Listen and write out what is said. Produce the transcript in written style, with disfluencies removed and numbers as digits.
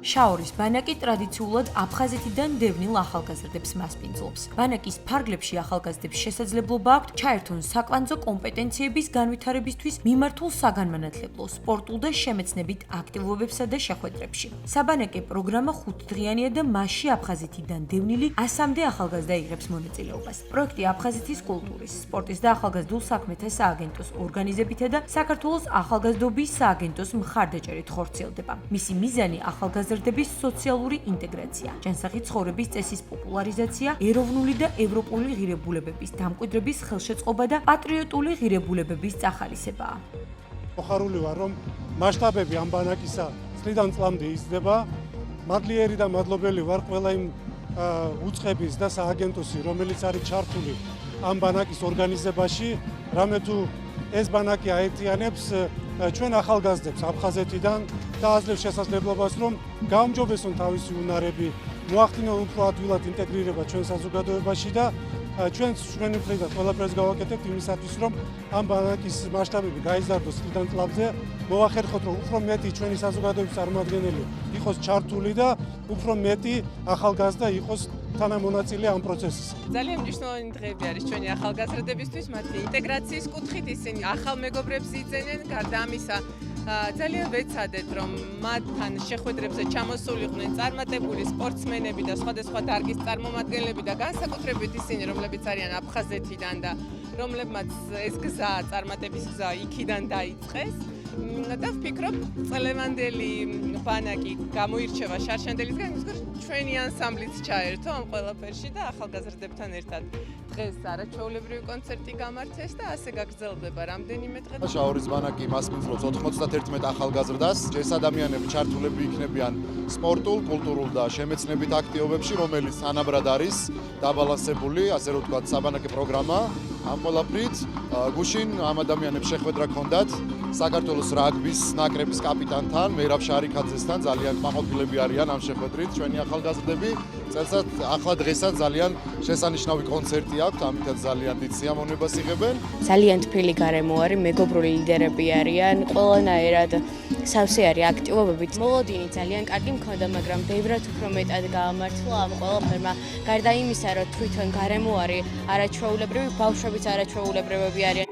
შაორის ბანაკი ტრადიციულად აფხაზეთიდან დევნილ ახალგაზრდებს მასპინძლობს. ბანაკის ფარგლებში ახალგაზრდებს შესაძლებლობა აქვთ ჩაერთონ საკვანძო კომპეტენციების განვითარებისთვის მიმართულ საგანმანათლებლო, სპორტულ და შემეცნებით აქტივობებსა და შეხვედრებში. საბანაკე პროგრამა 5 დღიანია და მასში აფხაზეთიდან დევნილი 100-მდე ახალგაზრდა იღებს მონაწილეობას. პროექტი აფხაზეთის კულტურის, სპორტის და ახალგაზრდულ საქმეთა სააგენტოს ორგანიზებითა და საქართველოს ახალგაზრდობის სააგენტოს მხარდაჭერით ხორციელდება. მისი მიზანი ახალგაზრდების სოციალური ინტეგრაცია, ჯანსაღი ცხოვრების წესის პოპულარიზაცია, ეროვნული და ევროპული ღირებულებების დამკვიდრების ხელშეწყობა და პატრიოტული ღირებულებების წახალისებაა. მოხარული ვარ, რომ მასშტაბები ამ ბანაკისა წლიდან წლამდე იზრდება. მადლიერი და მადლობელი ვარ ყველა იმ უწყების და სააგენტოსი, რომელიც არის ჩართული ამ ბანაკის ორგანიზებაში, რამე თუ ეს ბანაკი აერთიანებს ჩვენ ახალგაზრდებს აფხაზეთიდან და აძლევს შესაძლებლობას, რომ გაუმჯობესონ თავისი უნარები, მოახდინონ უფრო ადვილად ინტეგრირება ჩვენ საზოგადოებაში და ჩვენს ჩვენი მხრიდან ყველაფერს გავაკეთებთ იმისათვის, რომ ამ ბანაკის მასშტაბები გაიზარდოს წლიდან წლამდე, მოვახერხოთ, რომ უფრო მეტი ჩვენი საზოგადოების წარმომადგენელი იყოს ჩართული და უფრო მეტი ახალგაზრდა იყოს თანამონაწილე ამ პროცესში. ძალიან მნიშვნელოვანი დღეები არის ჩვენი ახალგაზრდებისთვის, მათი ინტეგრაციის კუთხით ისინი ახალ მეგობრებს იძენენ, გარდა ამისა ძალიან ვეცადეთ, რომ მათთან შეხვედრებზე ჩამოსულიყვნენ წარმატებული სპორტსმენები და სხვადასხვა დარგის წარმომადგენლები და განსაკუთრებით ისინი, რომლებიც არიან აფხაზეთიდან და რომლებმაც ეს გზა, წარმატების გზა იქიდან დაიწყეს. და ვფიქრობ, წლევანდელი ბანაკი გამოირჩევა შარშანდელისგან, იმისგან ჩვენი ანსამბლიც ჩაერთო ამ ყველაფერში და ახალგაზრდებთან ერთად დღეს არაჩვეულებრივი კონცერტი გამართეს და ასე გაგრძელდება რამდენიმე დღე. შაორის ბანაკი მასპინძლობს 91 ახალგაზრდას. შესაძლებელები ჩართულები იქნებიან სპორტულ, კულტურულ და შემეცნებით აქტივობებში, რომელიც თანაბრად არის დაბალანსებული, ასე რომ ვთქვათ, საბანაკე პროგრამა. ამ ყველაფრით გუშინ ამ ადამიანებს შეხვედრა ჰქონდათ საქართველოს რაგბის ნაკრების კაპიტანთან, მერაბ შარიქაძესთან, ძალიან მაყოფილები არიან ამ შეხვედრით ჩვენი ახალგაზრდები. წელსაც ახლა დღესაც ძალიან შესანიშნავი კონცერტი აქვთ, ამიტომ ძალიან დიდ სიამოვნებას იღებენ. ძალიან თბილი გარემო არის, მეგობრული ლიდერები არიან, ყველანაირად სავსე არის აქტივობებით. მოლოდინი ძალიან კარგი მქონდა, მაგრამ ბევრად უფრო მეტად გაამართლა ამ ყველაფერმა. გარდა იმისა, რომ თვითონ გარემო არის არაჩვეულებრივი, ბავშვებიც არაჩვეულებრივები არიან.